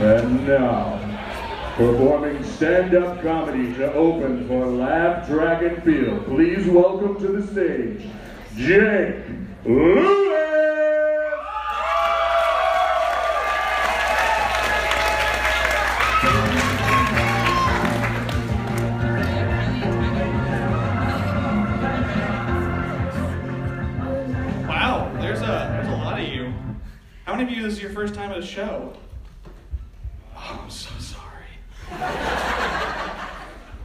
And now, performing stand-up comedy to open for Laugh Track and Field, please welcome to the stage, Jake Lewis! Wow, there's a lot of you. How many of you, this is your first time at a show? Oh, I'm so sorry.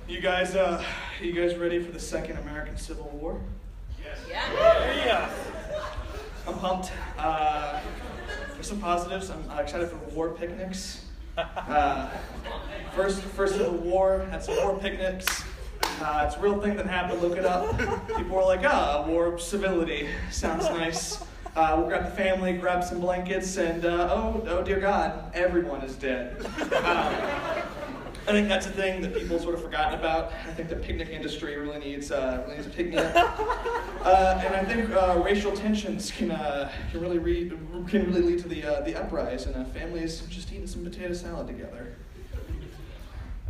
You guys ready for the Second American Civil War? Yes. Yeah. I'm pumped. There's some positives. I'm excited for war picnics. First Civil War, had some war picnics. It's a real thing that happened, look it up. People were like, war of civility, sounds nice. We'll grab the family, grab some blankets, and oh dear God, everyone is dead. I think that's a thing that people sort of forgotten about. I think the picnic industry really needs a picnic. And I think racial tensions can really lead to the uprise, and families just eating some potato salad together.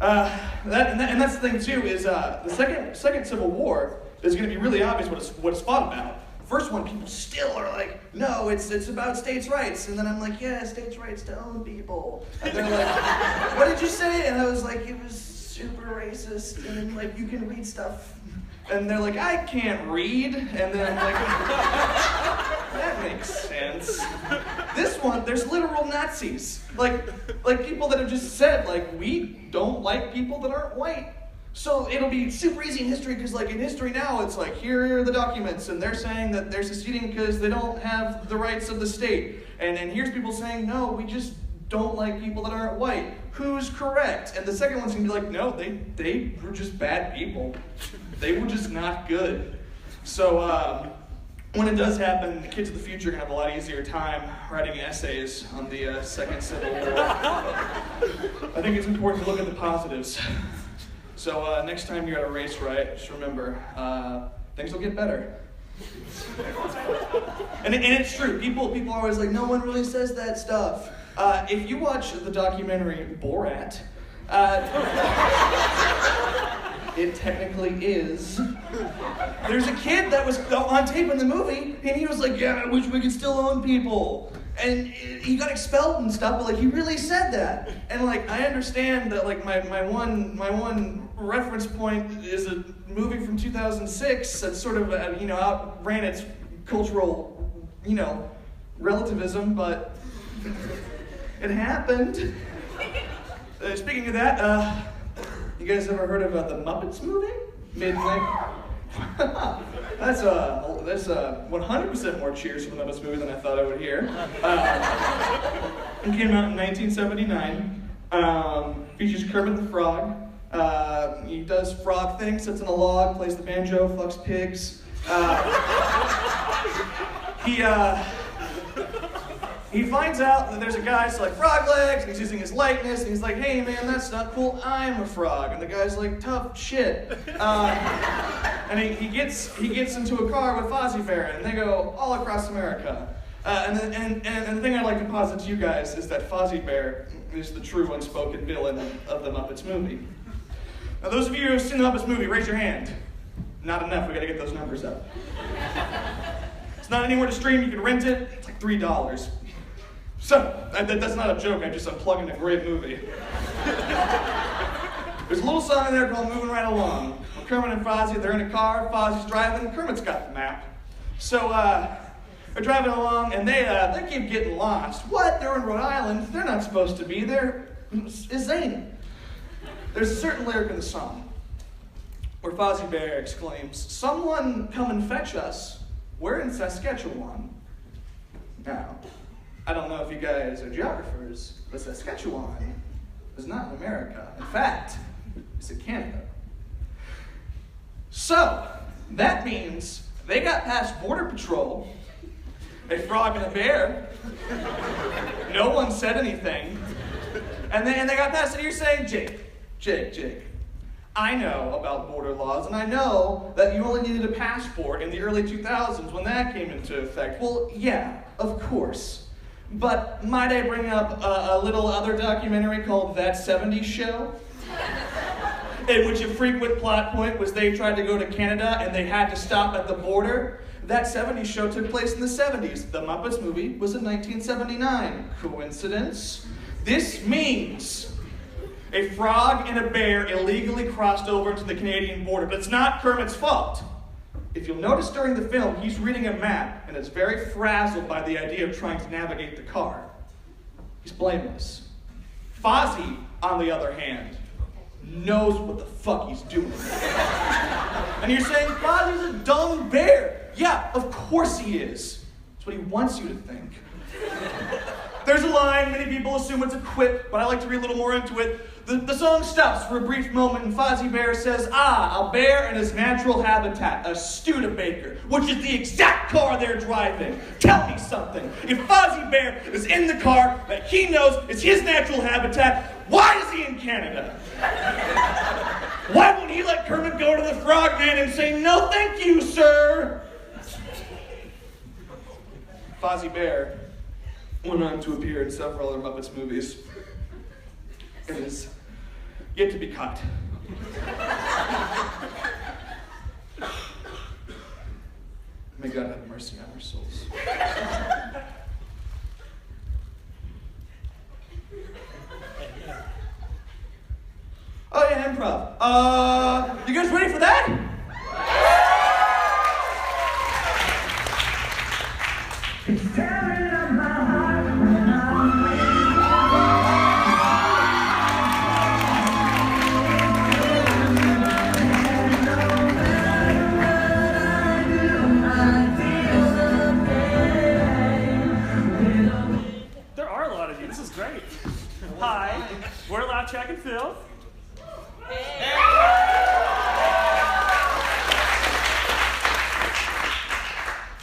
That's the thing too, is the second Civil War is going to be really obvious what it's fought about. First one, people still are like, no, it's about states' rights. And then I'm like, yeah, states' rights to own people. And they're like, what did you say? And I was like, it was super racist, and like, you can read stuff. And they're like, I can't read. And then I'm like, that makes sense. This one, there's literal Nazis. Like people that have just said, like, we don't like people that aren't white. So it'll be super easy in history, because like in history now, it's like, here are the documents, and they're saying that they're seceding because they don't have the rights of the state. And here's people saying, no, we just don't like people that aren't white. Who's correct? And the second one's gonna be like, no, they were just bad people. They were just not good. So when it does happen, the kids of the future are gonna have a lot easier time writing essays on the Second Civil War. I think it's important to look at the positives. So next time you're at a race riot, just remember, things will get better. and it's true. People are always like, no one really says that stuff. If you watch the documentary Borat, it technically is. There's a kid that was on tape in the movie, and he was like, yeah, I wish we could still own people. And he got expelled and stuff, but like, he really said that. And like, I understand that like my one reference point is a movie from 2006 that sort of outran its cultural relativism, but it happened. Speaking of that, you guys ever heard of the Muppets movie? That's 100% more cheers for the Muppets movie than I thought I would hear. It came out in 1979. Features Kermit the Frog. He does frog things, sits in a log, plays the banjo, fucks pigs. He finds out that there's a guy selling frog legs, and he's using his likeness, and he's like, hey man, that's not cool, I'm a frog. And the guy's like, tough shit. And he gets into a car with Fozzie Bear, and they go all across America. And the thing I'd like to posit to you guys is that Fozzie Bear is the true unspoken villain of the Muppets movie. Now those of you who have seen the Muppets movie, raise your hand. Not enough, we gotta get those numbers up. It's not anywhere to stream, you can rent it, it's like $3. So, that's not a joke, I'm plugging a great movie. There's a little song in there called Moving Right Along. Kermit and Fozzie, they're in a car, Fozzie's driving, Kermit's got the map. So, they're driving along, and they keep getting lost. What? They're in Rhode Island, they're not supposed to be there. It's zany. There's a certain lyric in the song where Fozzie Bear exclaims, someone come and fetch us, we're in Saskatchewan. Now, I don't know if you guys are geographers, but Saskatchewan is not in America. In fact, it's in Canada. So, that means they got past Border Patrol, a frog and a bear. No one said anything. And they got past, and you're saying, Jake, I know about border laws, and I know that you only needed a passport in the early 2000s when that came into effect. Well, yeah, of course. But might I bring up a little other documentary called That 70s Show? In which a frequent plot point was they tried to go to Canada and they had to stop at the border. That 70s Show took place in the 70s. The Muppets movie was in 1979. Coincidence? This means a frog and a bear illegally crossed over to the Canadian border. But it's not Kermit's fault. If you'll notice during the film, he's reading a map and is very frazzled by the idea of trying to navigate the car. He's blameless. Fozzie, on the other hand, knows what the fuck he's doing. And you're saying, Fozzie's a dumb bear. Yeah, of course he is. That's what he wants you to think. There's a line, many people assume it's a quip, but I like to read a little more into it. The song stops for a brief moment and Fozzie Bear says, a bear in his natural habitat, a Studebaker, which is the exact car they're driving. Tell me something. If Fozzie Bear is in the car that he knows is his natural habitat, why is he in Canada? Why won't he let Kermit go to the Frogman and say, no thank you, sir? Fozzie Bear went on to appear in several other Muppets movies. It is yet to be caught. May God have mercy on our souls. Oh yeah, improv. You guys ready for that? It's tearing up my heart when I'm with you. There are a lot of you. This is great. Hi, we're Laugh Track and Phil.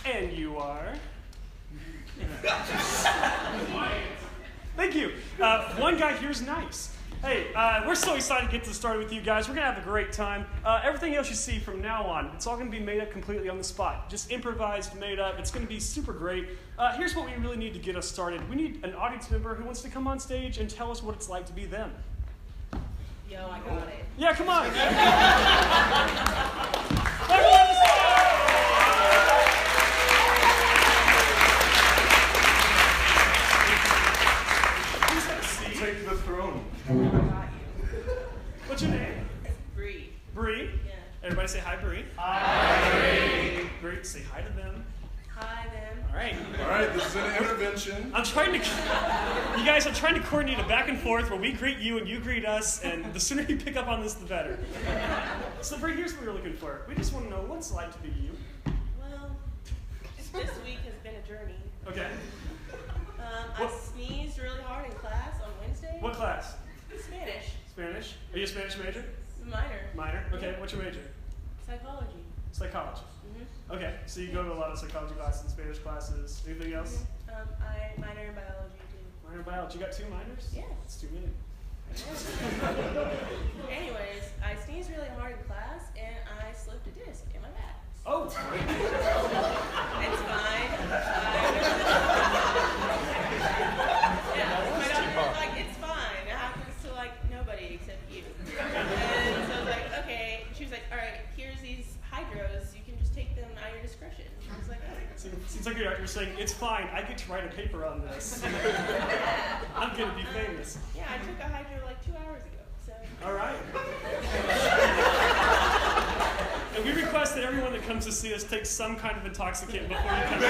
And you are? Thank you. One guy here's nice. Hey, we're so excited to get this started with you guys. We're going to have a great time. Everything else you see from now on, it's all going to be made up completely on the spot. Just improvised, made up. It's going to be super great. Here's what we really need to get us started. We need an audience member who wants to come on stage and tell us what it's like to be them. Yo, I got it. Yeah, come on. Everyone on the stage. Please have a seat. Take the throne. I got you. What's your name? Bree. Bree? Yeah. Everybody say hi, Bree. Hi. Bree. Bree, say hi to them. Hi, then. All right. All right, this is an intervention. I'm trying to, you guys, I'm trying to coordinate a back and forth where we greet you and you greet us, and the sooner you pick up on this, the better. So, Bree, here's what we're looking for. We just want to know what it's like to be you. Well, this week has been a journey. Okay. I sneezed really hard in class on Wednesday. What class? Spanish. Spanish. Are you a Spanish major? Minor. Minor. Okay. What's your major? Psychology. Psychology. Mm-hmm. Okay. So you go to a lot of psychology classes and Spanish classes. Anything else? I minor in biology, too. Minor in biology. You got 2 minors? Yeah. That's too many. Anyways, I sneezed really hard in class, and I slipped a disc in my back. Oh. It's fine. Yeah, my doctor was like, it's fine. It happens to, nobody except you. And so I was like, okay. And she was like, all right, here's these hydros. You can just take them at your discretion. I was like, oh. Seems like you're saying, it's fine, I get to write a paper on this. I'm going to be famous. Yeah, I took a hydro 2 hours ago. So. All right. And we request that everyone that comes to see us take some kind of intoxicant before you come.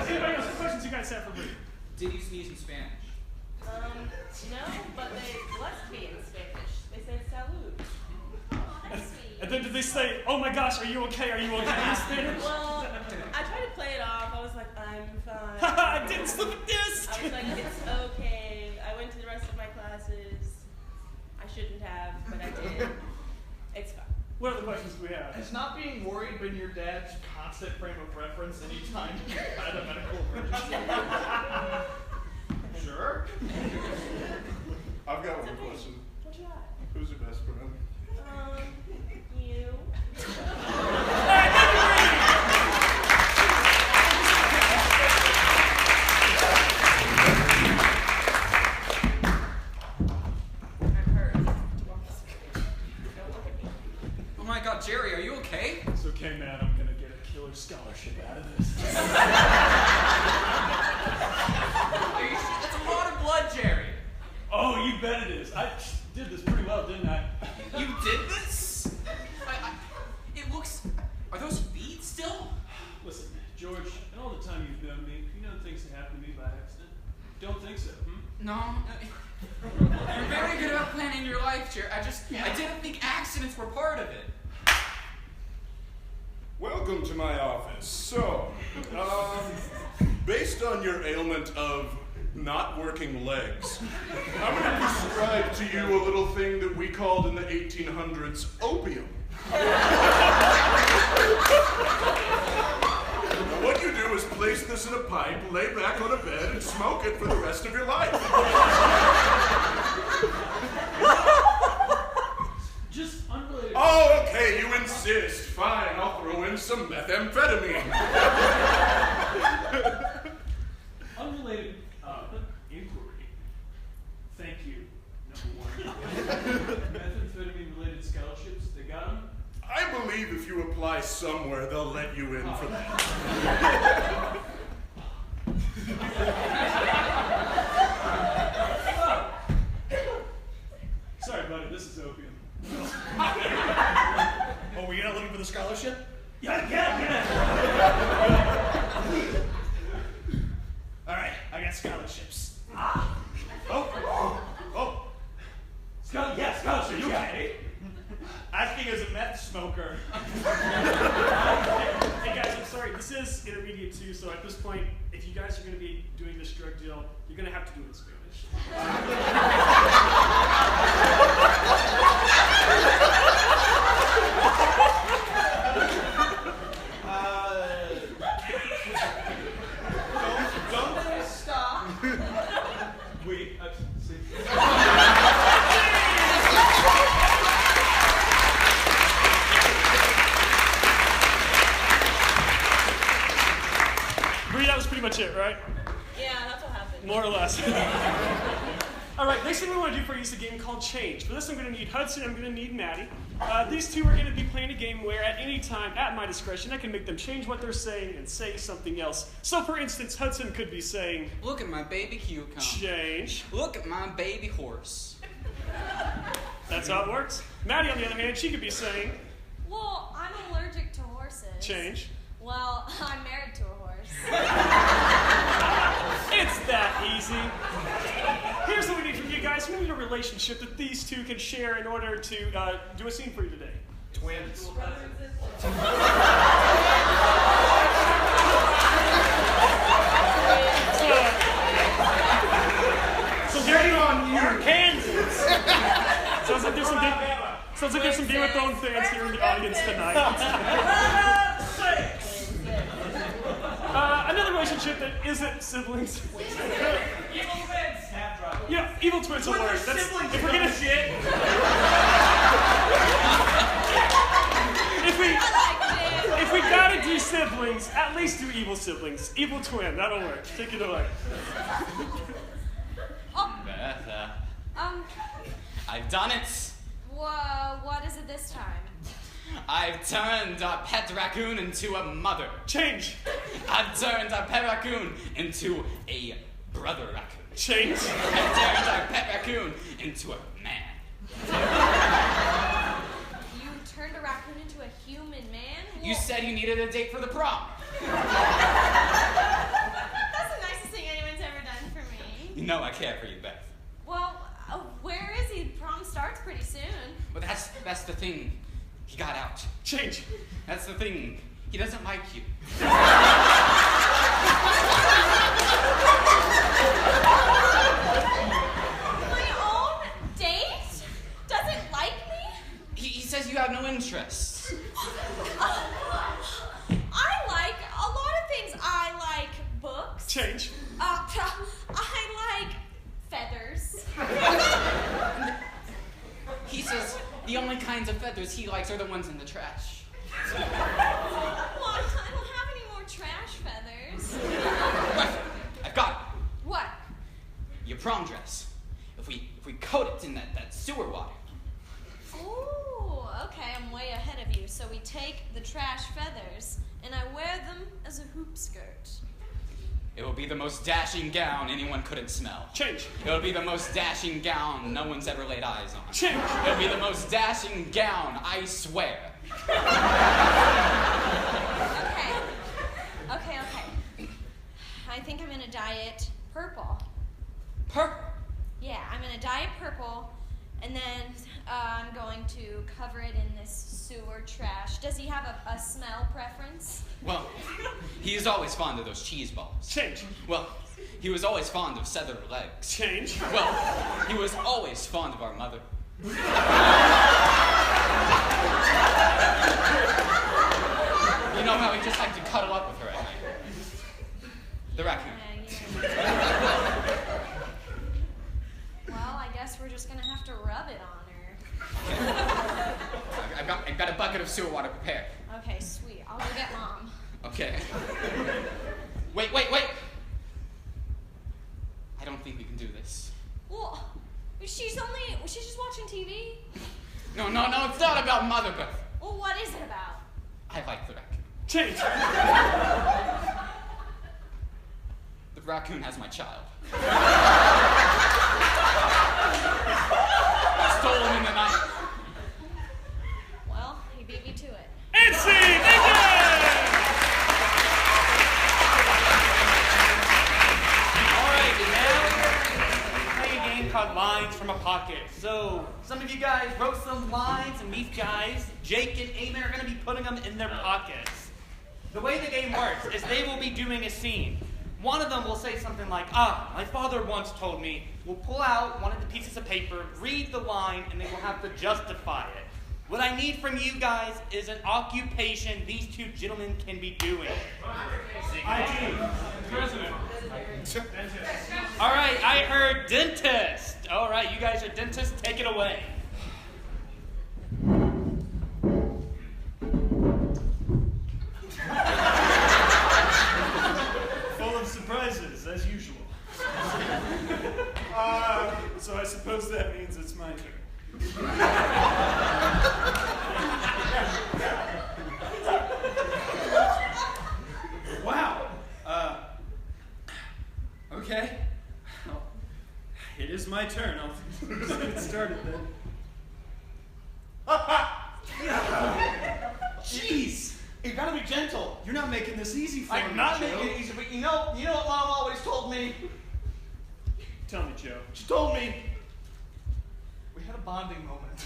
Anybody else? What questions you guys have for me? Did you sneeze in Spanish? No, but they blessed me in Spanish. They said salud. And then did they say, oh my gosh, are you okay? Are you okay in Spanish? Well, I tried to play it off. I was like, I'm fine. I didn't slip a disc! I was like, it's okay. I went to the rest of my classes. I shouldn't have, but I did. It's fine. What other questions do we have? Has not being worried been your dad's constant frame of reference anytime you had a medical emergency? Sure. I've got one question. What you got? Who's your best friend? You. scholarship out of this. That's a lot of blood, Jerry. Oh, you bet it is. I did this pretty well, didn't I? You did this? It looks... Are those feet still? Listen, George, in all the time you've known me, you know things that happen to me by accident? Don't think so, No. You're very good about planning your life, Jerry. I didn't think accidents were part of it. Welcome to my office. So, based on your ailment of not working legs, I'm going to prescribe to you a little thing that we called in the 1800s opium. Now, what you do is place this in a pipe, lay back on a bed, and smoke it for the rest of your life. Just unrelated. Oh, okay, you insist. Fine, I'll throw in some methamphetamine. Unrelated inquiry. Thank you, number one. Methamphetamine-related scholarships, they got them? I believe if you apply somewhere, they'll let you in for that. Sorry, buddy, this is opium. Oh, were you not looking for the scholarship? Yeah. All right, I got scholarships. Scholarship, you got it. Acting as a meth smoker. Hey guys, I'm sorry. This is intermediate too, so at this point, if you guys are going to be doing this drug deal, you're going to have to do it in Spanish. Don't stop. Wait, see. Bree, that was pretty much it, right? Yeah, that's what happened. More or less. All right, next thing we want to do for you is a game called Change. For this, I'm going to need Hudson, I'm going to need Maddie. These two are going to be playing a game where at any time, at my discretion, I can make them change what they're saying and say something else. So for instance, Hudson could be saying, Look at my baby cucumber. change. Look at my baby horse. That's how it works. Maddie, on the other hand, she could be saying, Well, I'm allergic to horses. change. Well, I'm married to a horse. It's that easy. Here's what we need from you guys. We need a relationship that these two can share in order to do a scene for you today. Twins. So Shame on you, Kansas. sounds like there's some Game of Thrones fans here in the audience tonight. Another relationship that isn't siblings. Evil twins. Snapdrop. Yeah, evil twins will work. That's, siblings if we're gonna shit. if we gotta do siblings, at least do evil siblings. Evil twin, that'll work. Take it away. Beth, I've done it. What is it this time? I've turned our pet raccoon into a mother. Change. I've turned our pet raccoon into a brother raccoon. Change. I've turned our pet raccoon into a man. You turned a raccoon into a human man? You said you needed a date for the prom. That's the nicest thing anyone's ever done for me. You know I care for you, Beth. Well, where is he? Prom starts pretty soon. But that's the thing. He got out. Change. That's the thing. He doesn't like you. My own date? Doesn't like me? He says you have no interests. I like a lot of things. I like books. Change. I like feathers. He says the only kinds of feathers he likes are the ones in the trash. Well, I don't have any more trash feathers. Right, I've got it. What? Your prom dress. If we coat it in that sewer water. Ooh, okay, I'm way ahead of you. So we take the trash feathers, and I wear skirt. It will be the most dashing gown anyone couldn't smell. Change. It will be the most dashing gown no one's ever laid eyes on. Change. It will be the most dashing gown, I swear. Okay. I think I'm gonna dye it purple. Purple. Yeah, I'm gonna dye it purple, and then I'm going to cover it in this sewer trash. Does he have a smell preference? Well, he is always fond of those cheese balls. Change. Well, he was always fond of severed legs. Change. Well, he was always fond of our mother. You know how he just liked to cuddle up with her at night? The raccoon. Well, I guess we're just gonna have to rub it on her. I've got a bucket of sewer water prepared. Okay, sweet. I'll go get Mom. Okay. Wait. I don't think we can do this. Well, she's just watching TV. No, it's not about Mother Birth. Well, what is it about? I like the raccoon. Change. The raccoon has my child. I stole him in the night. Well, he beat me to it. And scene! Thank you! Alright, now we're playing a game called Lines from a Pocket. So, some of you guys wrote some lines, and these guys, Jake and Amy, are going to be putting them in their pockets. The way the game works is they will be doing a scene. One of them will say something like, my father once told me. We'll pull out one of the pieces of paper, read the line, and they will have to justify it. What I need from you guys is an occupation these two gentlemen can be doing. IT. President. All right, I heard dentist. All right, you guys are dentists. Take it away. Full of surprises, as usual. So I suppose that means it's my turn. Wow. Okay. Well, it is my turn. I'll get started then. Jeez! You gotta be gentle. You're not making this easy for me, I'm not Joe. making it easy, but you know what Mom always told me? Tell me, Joe. She told me we had a bonding moment.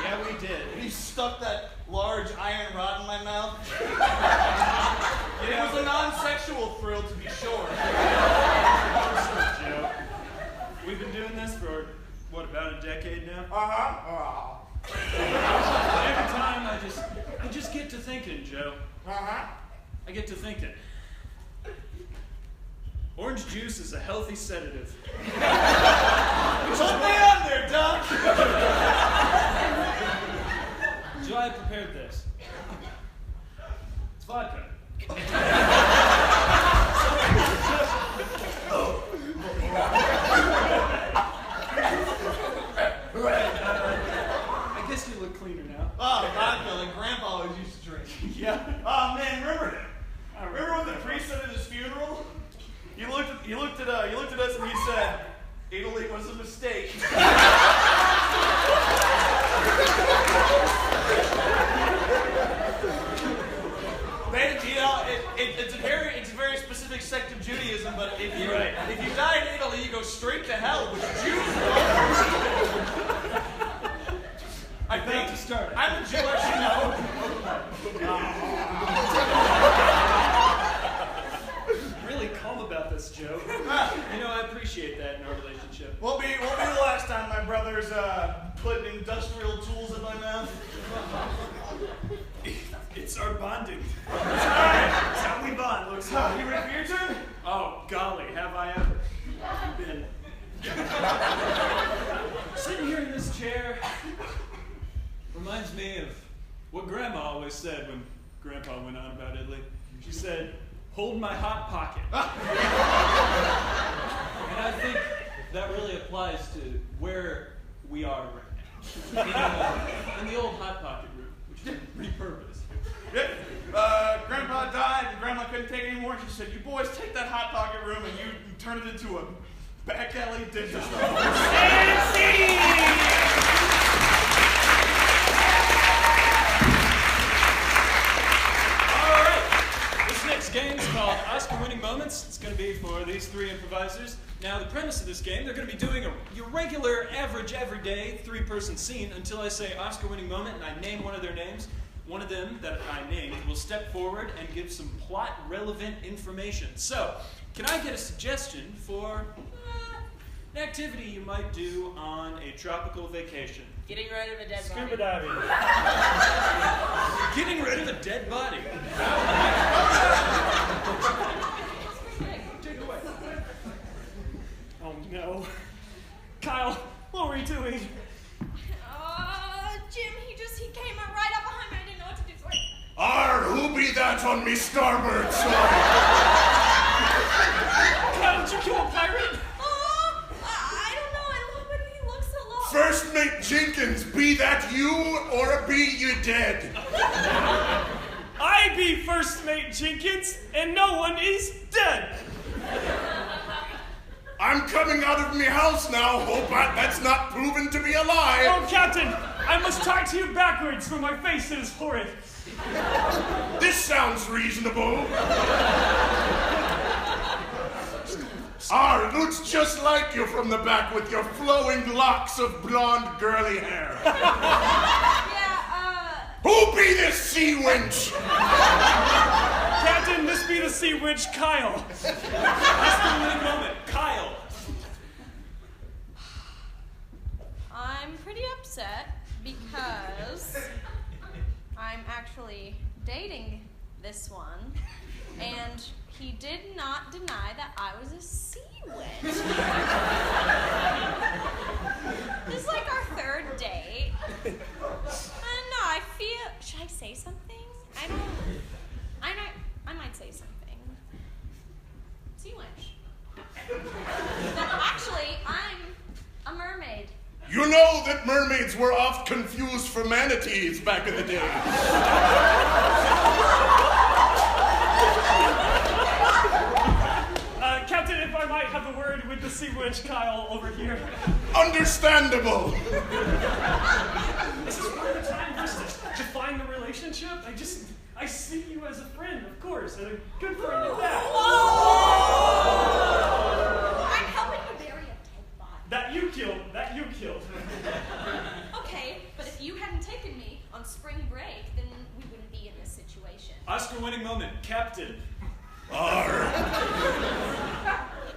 Yeah, we did. And you stuck that large iron rod in my mouth. It was a non-sexual thrill, to be sure. Joe. We've been doing this for, what, about a decade now? Every time I just get to thinking, Joe. I get to thinking. Orange juice is a healthy sedative. Hold me under, Doc! So I prepared this. It's vodka. I guess you look cleaner now. Oh, vodka, like Grandpa always used to drink. Yeah. Oh man, remember when the priest said at his funeral? He looked at us and he said, Italy was a mistake. Man, you know, it's a very specific sect of Judaism, but if you die in Italy, you go straight to hell, which Jews I think to start. I'm a Jewish, you know. Really calm about this, Joe. You know, I appreciate that in our relationship. Won't be the last time my brother's put industrial tools in my mouth. It's our bonding. It's how we bond, looks like. You ready for your turn? Oh, golly, have I ever been. Sitting here in this chair reminds me of what Grandma always said when Grandpa went on about Italy. She said, "Hold my hot pocket." And I think that really applies to where we are right now. In the old Hot Pocket room, which has been repurposed. Yeah. Grandma couldn't take it anymore, and she said, "You boys take that Hot Pocket room and you turn it into a back alley dentist All right. This next game is called Oscar-winning moments. It's going to be for these three improvisers. Now, the premise of this game, they're going to be doing your regular, average, everyday three-person scene until I say Oscar-winning moment and I name one of their names. One of them that I named will step forward and give some plot-relevant information. So, can I get a suggestion for an activity you might do on a tropical vacation? Getting rid of a dead body. Scuba diving. Getting rid of a dead body. Take it away. Oh no. Kyle, what were you doing? Jim, he came up right up behind me. I didn't know what to do. Sorry. Who be that on me starboard side? Kyle, did you kill a pirate? I don't know. But he looks a lot. First mate Jenkins, be that you or be you dead? I be First Mate Jenkins, and no one is dead. I'm coming out of me house now. Hope that's not proven to be a lie. Oh, Captain, I must talk to you backwards, for my face is horrid. This sounds reasonable. Looks just like you from the back with your flowing locks of blonde girly hair. Who be this sea wench? Captain, this be the sea witch, Kyle. Oscar-winning moment, Kyle. I'm pretty upset because I'm actually dating this one, and he did not deny that I was a sea witch. This is like our third date. I don't know, I feel... Should I say something? I might say something. Sea witch. Actually, I'm a mermaid. You know that mermaids were oft confused for manatees back in the day. Captain, if I might have a word with the sea witch, Kyle, over here. Understandable. This is part of the time for us to define the relationship. I see you as a friend, of course, and a good friend at that. I'm helping you bury a dead body. That you killed. Okay, but if you hadn't taken me on spring break, then we wouldn't be in this situation. Oscar-winning moment, Captain.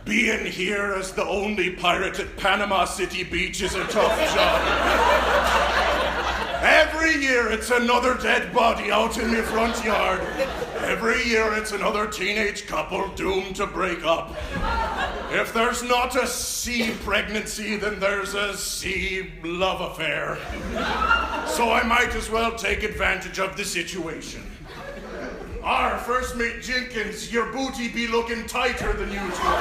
Being here as the only pirate at Panama City Beach is a tough job. Every year it's another dead body out in the front yard. Every year it's another teenage couple doomed to break up. If there's not a sea pregnancy, then there's a sea love affair. So I might as well take advantage of the situation. First mate Jenkins, your booty be looking tighter than usual.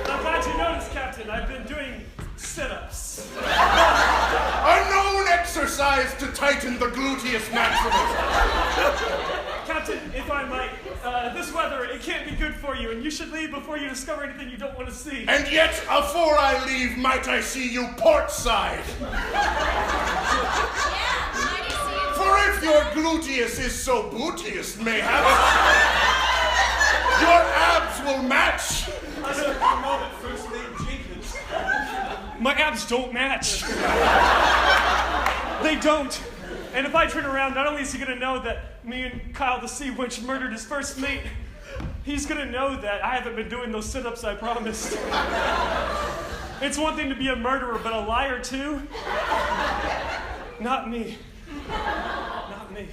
I'm glad you noticed, Captain. I've been doing sit-ups. A known exercise to tighten the gluteus maximus. Captain, if I might, this weather, it can't be good for you, and you should leave before you discover anything you don't want to see. And yet, afore I leave, might I see you port side? For if your gluteus is so booteous, mayhap your abs will match. Oscar-winning moment, First Mate Jenkins. My abs don't match. They don't. And if I turn around, not only is he going to know that me and Kyle the Sea Witch murdered his first mate, he's going to know that I haven't been doing those sit-ups I promised. It's one thing to be a murderer, but a liar too? Not me. Not me.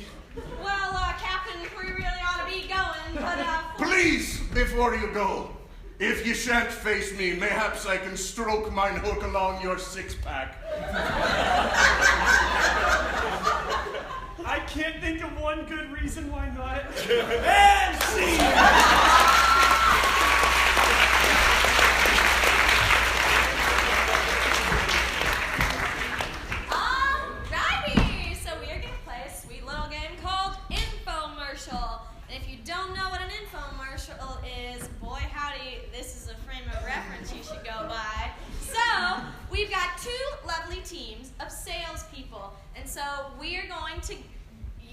Well, Captain, we really ought to be going, but, Please, before you go, if you shan't face me, mayhaps I can stroke mine hook along your six-pack. I can't think of one good reason why not. And scene! All lovely teams of salespeople. And so we are going to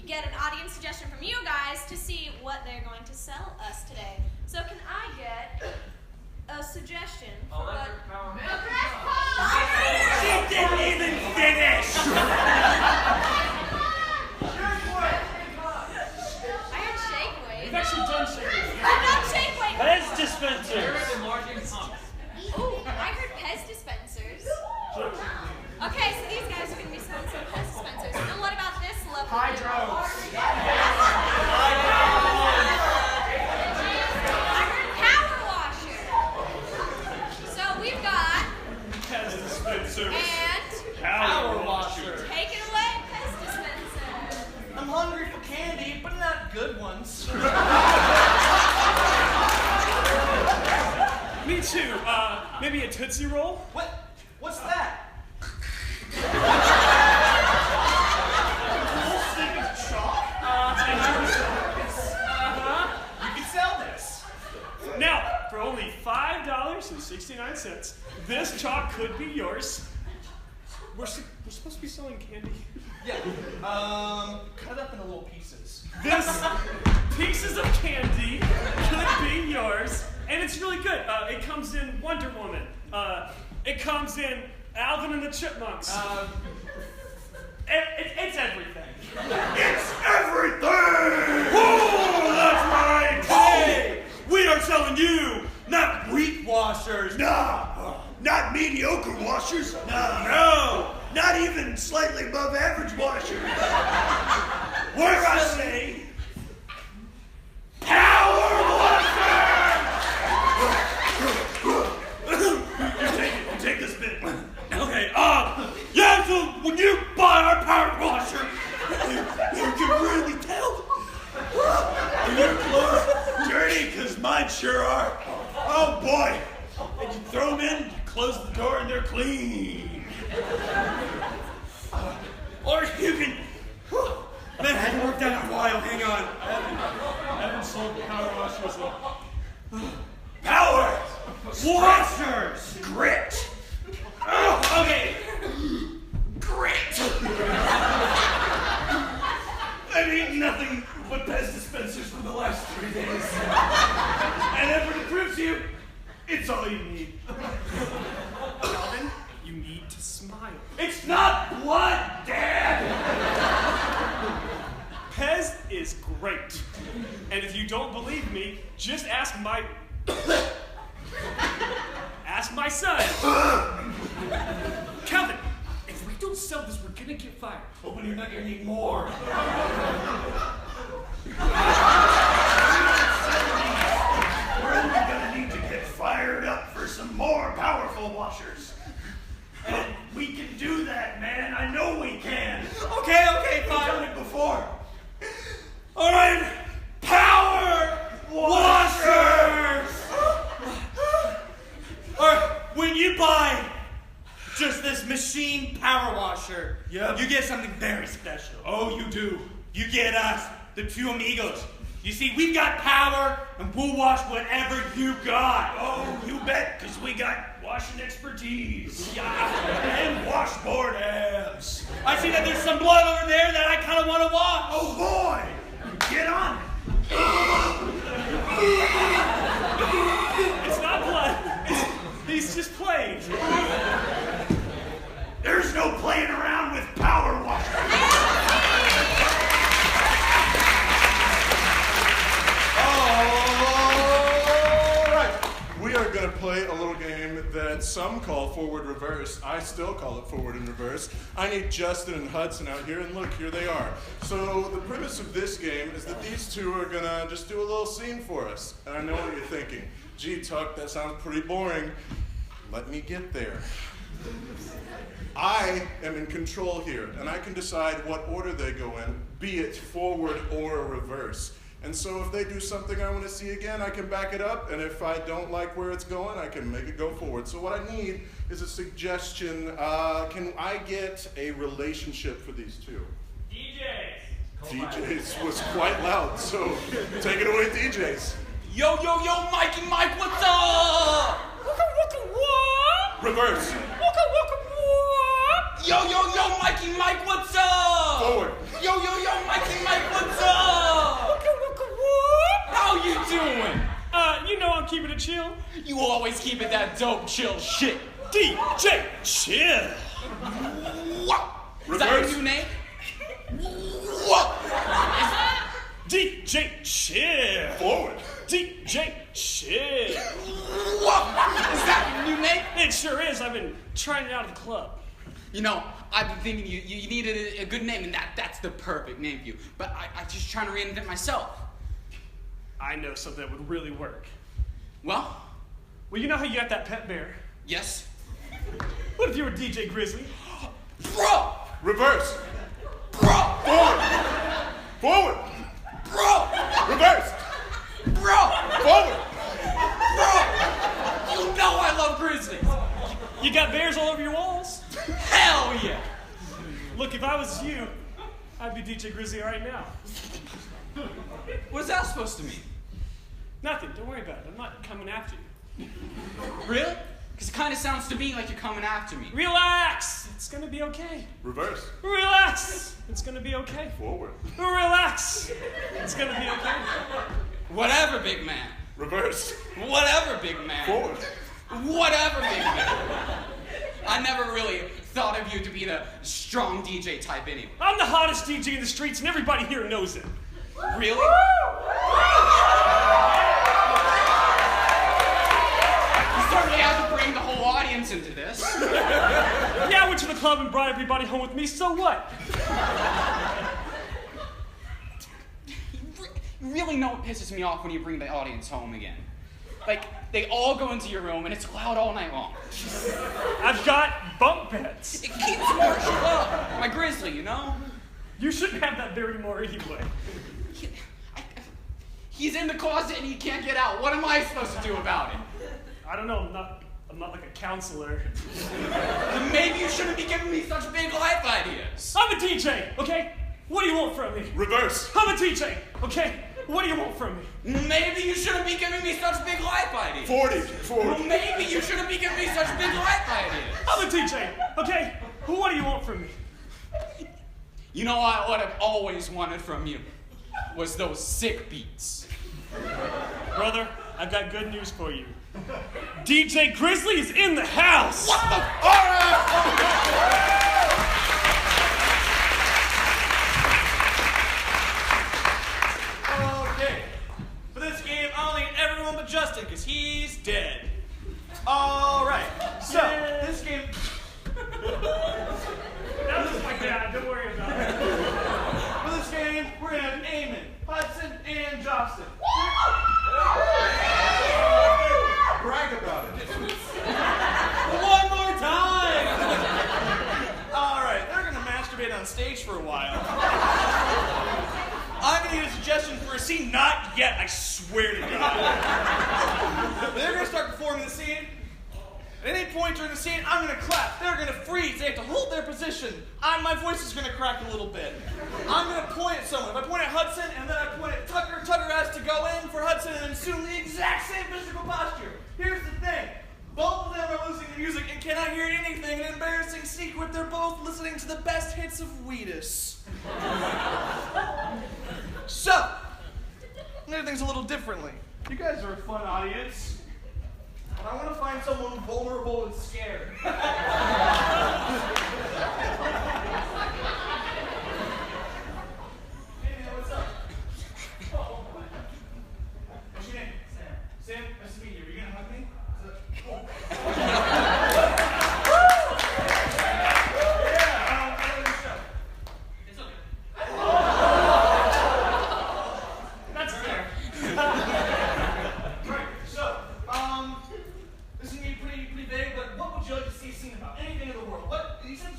get an audience suggestion from you guys to see what they're going to sell us today. So can I get a suggestion for what... She didn't even finish! I heard shake weight. We've actually done shake weight. I've done shake weight. Pez dispensers. Ooh, I heard Pez dispensers. Okay, so these guys are going to be selling some Pez dispensers. And what about this lovely... Hydros. I heard power washer. So we've got... Pez dispensers. And... Power washer. Take it away, Pez dispenser. I'm hungry for candy, but not good ones. Me too. Maybe a Tootsie Roll? What's that? You can sell this. Now, for only $5.69, this chalk could be yours. We're supposed to be selling candy. Yeah. Cut up in little pieces. This pieces of candy could be yours, and it's really good. It comes in Wonder Woman. It comes in Alvin and the Chipmunks. It's everything. It's everything! Whoa, that's right! Hey, we are selling you, not weak washers. Nah, not mediocre washers. No. Not even slightly above average washers. Where I say, power washers! You take this bit. Okay, yeah, so when you buy our power washer, you can really tell. Your clothes dirty, because mine sure are. Oh boy. And you throw them in, you close the door, and they're clean. Or you can. Man, I haven't worked out in a while. Hang on. I haven't sold power washers yet. Power Washers. grit. Oh, okay. Grit. I've eaten nothing but Pez dispensers for the last 3 days. And if it proves to you, it's all you need. Alvin, you need to smile. It's not blood, Dad! Pez is great. And if you don't believe me, just ask my... ask my son. Calvin, if we don't sell this, we're gonna get fired. Oh, but you're not gonna need more. We're only gonna need to get fired up for some more powerful washers. And we can do that, man. I know we can. Okay, We've fine. done it before. All right, power washers. Or when you buy just this machine power washer, Yep. you get something very special. Oh, you do. You get us, the two amigos. You see, we've got power, and we'll wash whatever you got. Oh, you bet, because we got washing expertise. And washboard abs. I see that there's some blood over there that I kind of want to wash. Oh, boy. Get on it. It's not blood. He's just playing. There's no playing around with power washers. All right. We are going to play a little game that some call forward reverse. I still call it forward and reverse. I need Justin and Hudson out here, and look, here they are. So the premise of this game is that these two are going to just do a little scene for us. And I know what you're thinking. Gee, Tuck, that sounds pretty boring. Let me get there. I am in control here, and I can decide what order they go in, be it forward or reverse. And so if they do something I want to see again, I can back it up, and if I don't like where it's going, I can make it go forward. So what I need is a suggestion. Can I get a relationship for these two? DJs was quite loud, so take it away, DJs. Yo, Mikey Mike, what's up? Waka waka what? Reverse. Waka waka what? Yo, Mikey Mike, what's up? Forward. Yo, Mikey Mike, what's up? How you doing? You know I'm keeping it chill. You always keep it that dope, chill shit. DJ Chill. What? Is that your new name? What? DJ Chill. Forward. DJ Chill. What? Is that your new name? It sure is. I've been trying it out at the club. You know, I've been thinking you needed a good name, and that's the perfect name for you. But I'm just trying to reinvent myself. I know something that would really work. Well, You know how you got that pet bear? yes. What if you were DJ Grizzly? Bro! Reverse. Bro! Forward. Forward. Bro! Reverse. Bro! Forward. Bro! You know I love Grizzlies! You got bears all over your walls? Hell yeah! Look, if I was you, I'd be DJ Grizzly right now. What's that supposed to mean? Nothing. Don't worry about it. I'm not coming after you. Really? Because it kind of sounds to me like you're coming after me. Relax. It's gonna be okay. Reverse. Relax. It's gonna be okay. Forward. Relax. It's gonna be okay. Whatever, big man. Reverse. Whatever, big man. Forward. Whatever, big man. I never really thought of you to be the strong DJ type anyway. I'm the hottest DJ in the streets, and everybody here knows it. Really? You certainly have to bring the whole audience into this. Yeah, I went to the club and brought everybody home with me, so what? You really know what pisses me off when you bring the audience home again. Like, they all go into your room and it's loud all night long. I've got bunk beds. It keeps martial up. My Grizzly, you know? You shouldn't have that bear anymore anyway. He's in the closet and he can't get out. What am I supposed to do about it? I don't know, I'm not like a counselor. Then maybe you shouldn't be giving me such big life ideas. I'm a DJ, okay? What do you want from me? Reverse. I'm a DJ, okay? What do you want from me? Maybe you shouldn't be giving me such big life ideas. 40. Forward. Maybe you shouldn't be giving me such big life ideas. I'm a DJ, okay? What do you want from me? You know what I've always wanted from you was those sick beats. Brother, I've got good news for you. DJ Grizzly is in the house! What the? Okay. For this game, I'll need everyone but Justin, because he's dead. Alright. So, this game. That was my dad, don't worry about it. For this game, we're going to have Eamon, Hudson, and Jobson. Brag about it. One more time! Alright, they're going to masturbate on stage for a while. I'm going to need a suggestion for a scene. Not yet, I swear to God. They're going to start performing the scene. At any point during the scene, I'm going to clap. They're going to freeze. They have to hold their position. My voice is going to crack a little bit. I'm going to point at someone. If I point at Hudson and then I point at Tucker, Tucker has to go in for Hudson and assume the exact same physical posture. Here's the thing. Both of them are losing the music and cannot hear anything. An embarrassing secret. They're both listening to the best hits of Wheatus. So, I'm going to do things a little differently. You guys are a fun audience. I want to find someone vulnerable and scared. Hey, man, what's up? What's your name? Sam. Sam, nice to meet you. Are you going to hug me? Yeah, I love your show. It's okay. That's fair. Right, so, this is going to be pretty big, but what would you like to see a scene about? Anything in the world. What? You said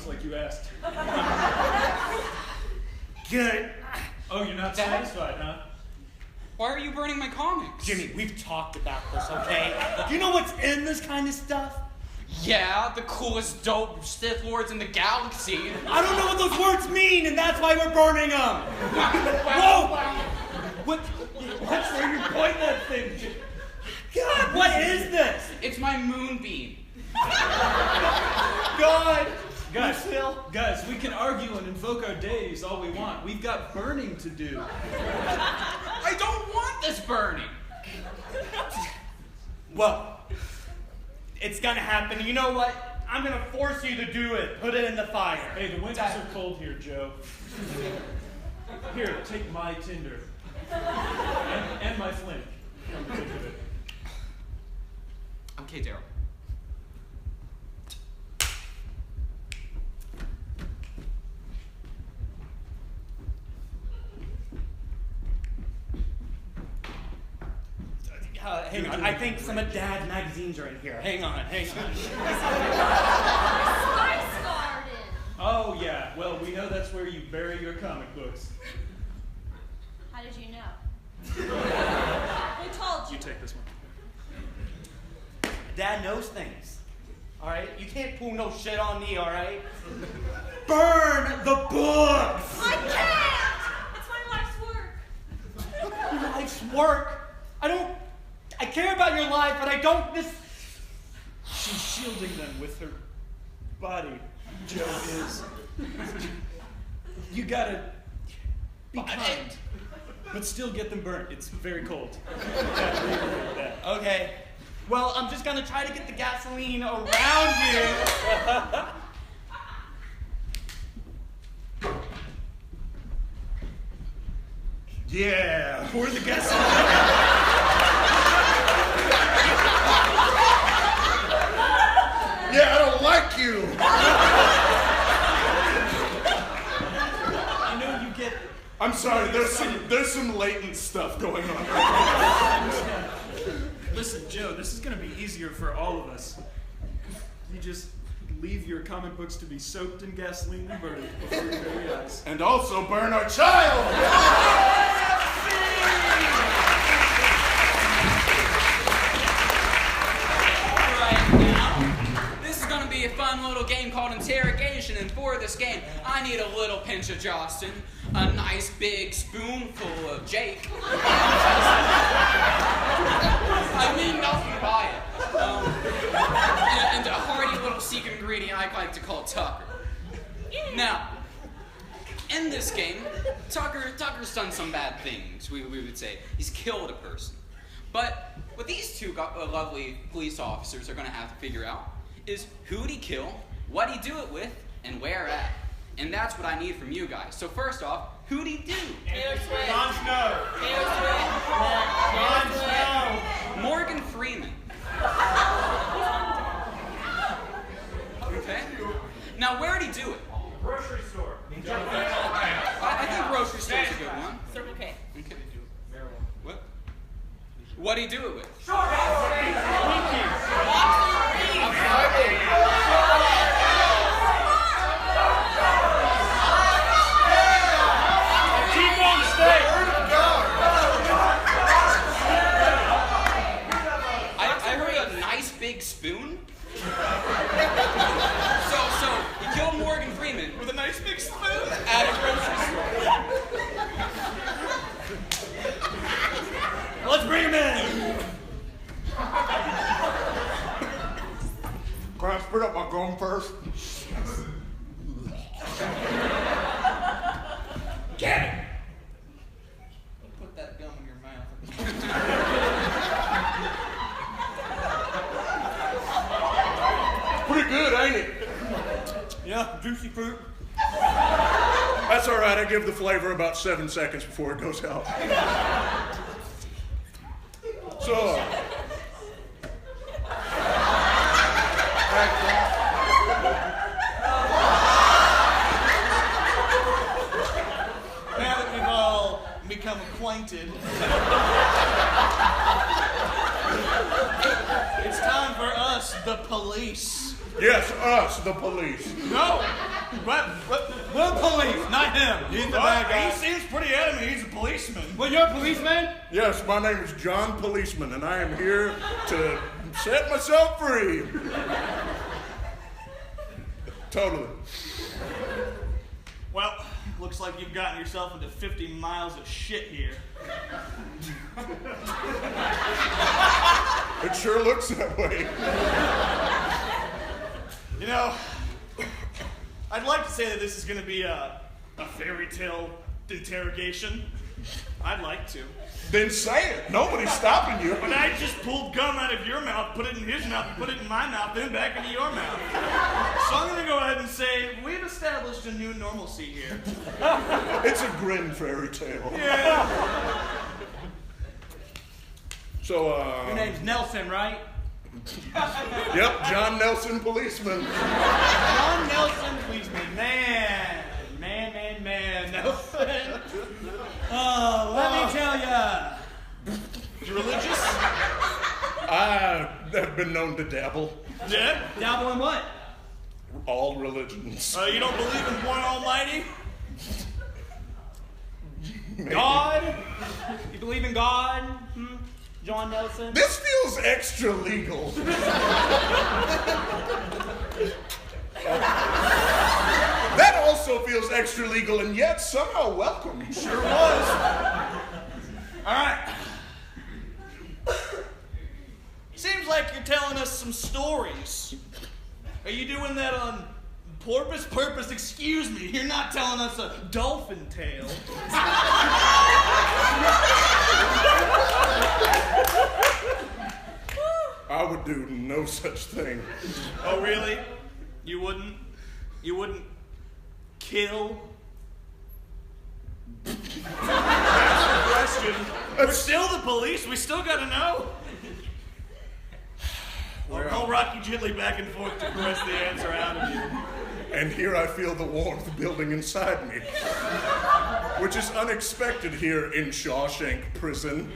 Just like you asked. Good. Oh, you're not satisfied, huh? Why are you burning my comics? Jimmy, we've talked about this, okay? Do you know what's in this kind of stuff? Yeah, the coolest dope Sith Lords in the galaxy. I don't know what those words mean, and that's why we're burning them. Whoa! What's where you point that thing? God, what is this? It's my moonbeam. God! Guys, we can argue and invoke our deities all we want. We've got burning to do. I don't want this burning. Well, it's gonna happen. You know what? I'm gonna force you to do it. Put it in the fire. Hey, the winters are cold here, Joe. Here, take my tinder. And my flint. Come to think of it. Okay, Daryl. Hang on. I think some of Dad's magazines are in here. Hang on. Spice Garden. Oh, yeah. Well, we know that's where you bury your comic books. How did you know? Who told you? You take this one. Dad knows things. All right? You can't pull no shit on me, all right? Burn the books! I can't! It's my life's work. Your life's work? I care about your life, but I don't She's shielding them with her body, Joe is. You gotta be kind, but still get them burnt. It's very cold. Okay. Well, I'm just gonna try to get the gasoline around here. Yeah, pour the gasoline. Yeah, I don't like you. I know you get. I'm sorry. There's some latent stuff going on right Listen, Joe, this is gonna be easier for all of us. You just leave your comic books to be soaked in gasoline and burned before your very eyes. now. And also burn our child. A fun little game called Interrogation, and for this game, I need a little pinch of Justin, a nice big spoonful of Jake. I mean nothing by it. And a hearty little secret ingredient I like to call Tucker. Now, in this game, Tucker's done some bad things, we would say. He's killed a person. But what these two lovely police officers are going to have to figure out is who'd he kill, what'd he do it with, and where at. And that's what I need from you guys. So first off, who'd he do? Jon Snow. Jon Snow. Morgan Freeman. Okay. Now, where'd he do it? Grocery store. I think grocery store's a good one. Circle K. Okay. What? What'd he do it with? I heard a nice big spoon. So he killed Morgan Freeman with a nice big spoon at a grocery store. Let's bring him in. Can I spit up my gum first? Get it! Put that gum in your mouth. Pretty good, ain't it? Yeah, juicy fruit. That's all right. I give the flavor about 7 seconds before it goes out. So, Now that we've all become acquainted, it's time for us, the police. yes, us, the police. No, We're police, not him. He's the bad guy. He seems pretty adamant he's a policeman. Well, you're a policeman? Yes, my name is John Policeman, and I am here to set myself free. Totally. Well, looks like you've gotten yourself into 50 miles of shit here. It sure looks that way. You know, I'd like to say that this is going to be a fairy tale interrogation. I'd like to. Then say it. Nobody's stopping you. But I just pulled gum out of your mouth, put it in his mouth, put it in my mouth, then back into your mouth. So I'm going to go ahead and say we've established a new normalcy here. It's a grim fairy tale. Yeah. So, Your name's Nelson, right? Yep, John Nelson, policeman. John Nelson, policeman. Man, Nelson. Oh, let me tell ya. You religious? I have been known to dabble. Yeah? Dabble in what? All religions. You don't believe in one almighty? Maybe. God? You believe in God? John Nelson? This feels extra legal. That also feels extra legal and yet somehow welcome. Sure was. All right. Seems like you're telling us some stories. Are you doing that on purpose? Purpose, excuse me. You're not telling us a dolphin tale. I would do no such thing. Oh, really? You wouldn't? You wouldn't kill? That's the question. We're still the police. We still gotta know. I'll rock you gently back and forth to caress the answer out of you. And here I feel the warmth building inside me, which is unexpected here in Shawshank Prison.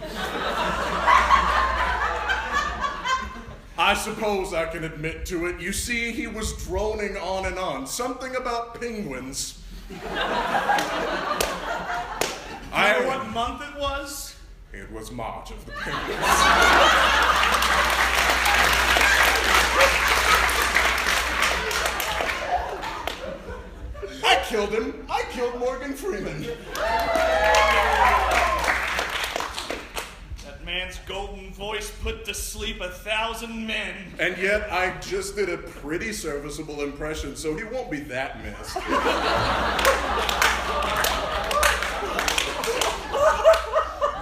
I suppose I can admit to it. You see, he was droning on and on. Something about penguins. I know what month it was? It was March of the Penguins. I killed him. I killed Morgan Freeman. That man's golden voice put to sleep 1,000 men. And yet, I just did a pretty serviceable impression, so he won't be that missed.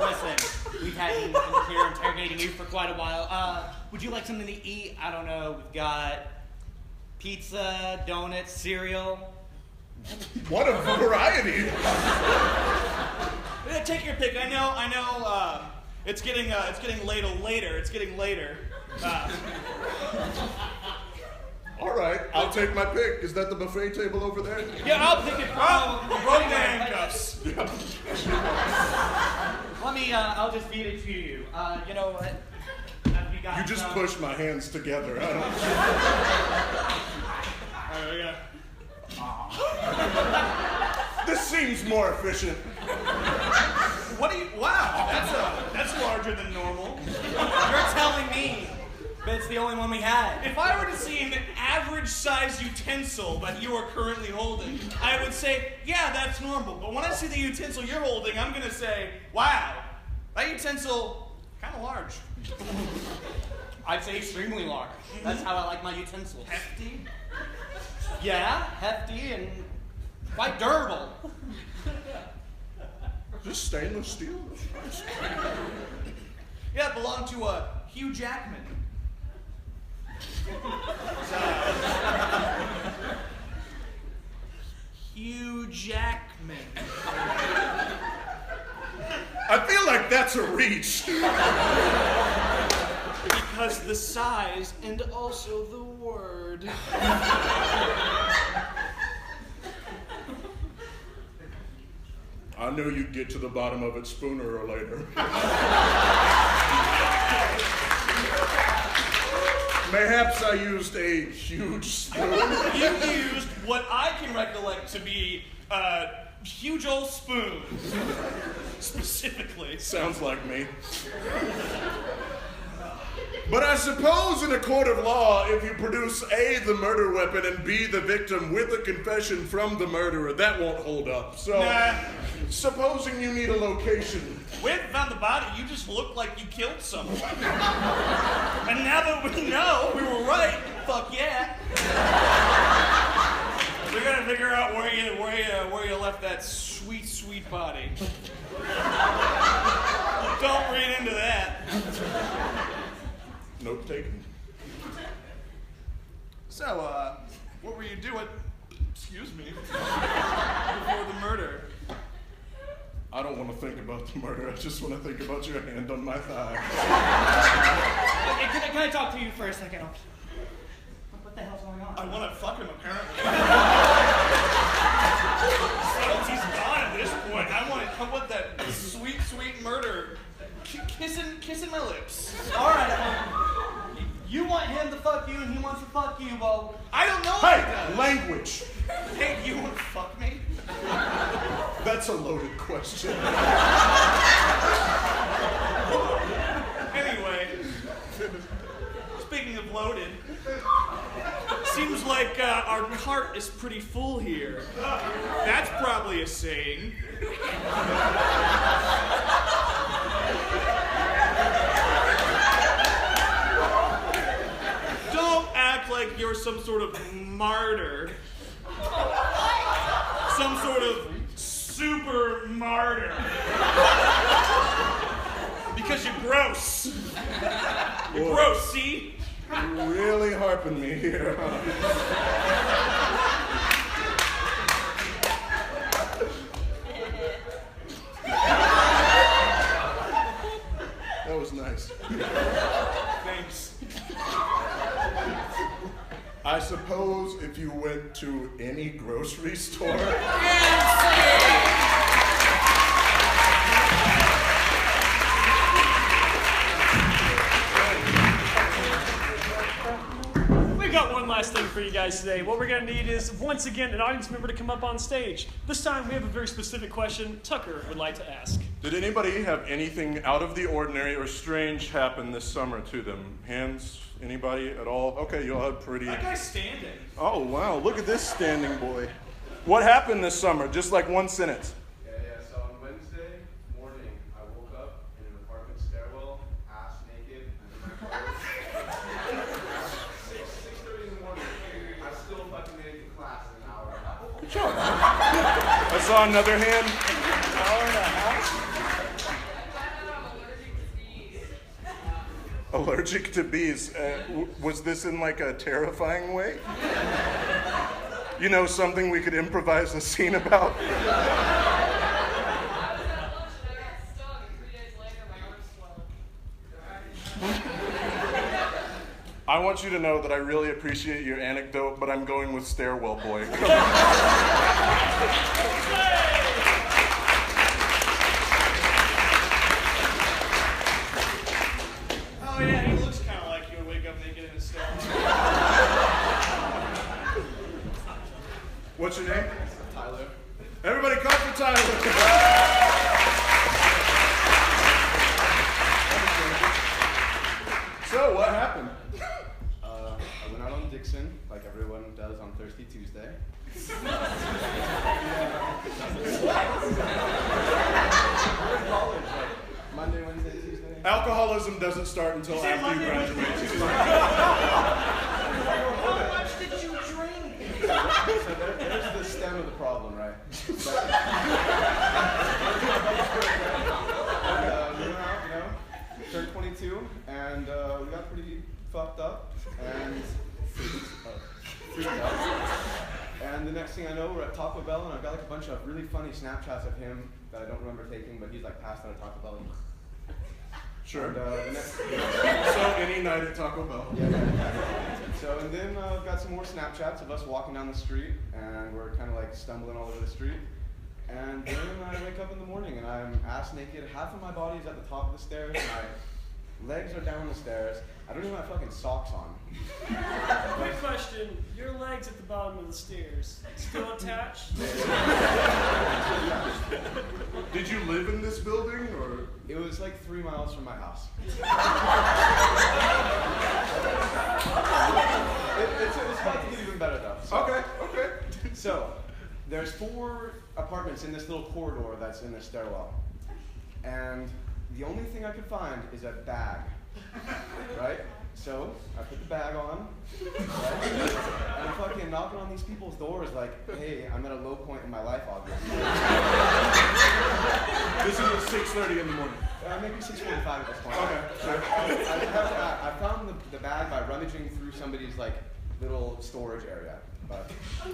Listen, we've had you here interrogating you for quite a while. Would you like something to eat? I don't know. We've got pizza, donuts, cereal. What a variety. Yeah, take your pick. I know. It's getting later. It's getting later. All right, I'll take my pick. Is that the buffet table over there? Yeah, I'll pick it. Rope handcuffs. Let me, I'll just feed it to you. You know what? You just push my hands together. All right, yeah. This seems more efficient. What do you? Wow, that's larger than normal. You're telling me that it's the only one we had. If I were to see an average size utensil that you are currently holding, I would say, yeah, that's normal. But when I see the utensil you're holding, I'm gonna say, wow, that utensil kind of large. I'd say extremely large. That's how I like my utensils. Hefty. Yeah, hefty and quite durable. Just stainless steel. Yeah, it belonged to Hugh Jackman. Hugh Jackman. I feel like that's a reach. Because the size and also the word. I knew you'd get to the bottom of it sooner or later. Mayhaps I used a huge spoon. You used what I can recollect to be huge old spoons. Specifically. Sounds like me. But I suppose in a court of law, if you produce A, the murder weapon, and B, the victim with a confession from the murderer, that won't hold up. So, supposing you need a location. We haven't found the body, you just look like you killed someone. And now that we know we were right, fuck yeah. We gotta figure out where you left that sweet, sweet body. Don't read into that. Note taken. So, what were you doing, excuse me, before the murder? I don't want to think about the murder. I just want to think about your hand on my thigh. Okay, can I talk to you for a second? What the hell's going on? I want to fuck him, apparently. Subtlety's gone at this point. I want to come with that sweet, sweet murder. Kissing my lips. All right, you want him to fuck you and he wants to fuck you, well... I don't know. Hey, language. Hey, you want to fuck me? That's a loaded question. Anyway, speaking of loaded, seems like our cart is pretty full here. That's probably a saying. Don't act like you're some sort of martyr. Some sort of super martyr. Because you're gross. You're gross, see? You're really harping me here, huh? That was nice. Thanks. I suppose if you went to any grocery store... We've got one last thing for you guys today. What we're going to need is, once again, an audience member to come up on stage. This time we have a very specific question Tucker would like to ask. Did anybody have anything out of the ordinary or strange happen this summer to them? Hands? Anybody at all? Okay, you all have pretty... That guy's standing. Oh, wow. Look at this standing boy. What happened this summer? Just like one sentence. Yeah. So on Wednesday morning, I woke up in an apartment stairwell, ass naked, and in my clothes. 6:30 in the morning. I still fucking made it to class in an hour and a half. Good job. I saw another hand. Hour and a half? Allergic to bees. Was this in like a terrifying way? You know, something we could improvise a scene about? I want you to know that I really appreciate your anecdote, but I'm going with stairwell boy. Oh yeah, he looks kind of like you would wake up naked in a stairwell. What's your name? Tyler. Everybody clap for Tyler. So, what happened? I went out on Dixon, like everyone does on Thirsty Tuesday. College, like Monday, Wednesday, Tuesday. Alcoholism doesn't start until after you graduate. How much did you drink? So there's the stem of the problem, right? But, we went out, turned 22, and we got pretty fucked up and freaked out. And the next thing I know, we're at Taco Bell, and I've got like a bunch of really funny Snapchats of him that I don't remember taking, but he's like passed out at Taco Bell. Sure. And, So, any night at Taco Bell. yeah. So, and then I've got some more Snapchats of us walking down the street, and we're kind of like stumbling all over the street. And then I wake up in the morning, and I'm ass naked. Half of my body is at the top of the stairs, and I legs are down the stairs. I don't even have fucking socks on. Quick question, your legs at the bottom of the stairs, still attached? Did you live in this building, or? It was like 3 miles from my house. It's about to get even better though. So, Okay. So, there's 4 apartments in this little corridor that's in this stairwell. And the only thing I could find is a bag, right? So, I put the bag on, right? And I'm fucking knocking on these people's doors like, hey, I'm at a low point in my life, obviously. This is at 6:30 in the morning. Maybe 6:45 at this point. Okay. I found the bag by rummaging through somebody's like little storage area, but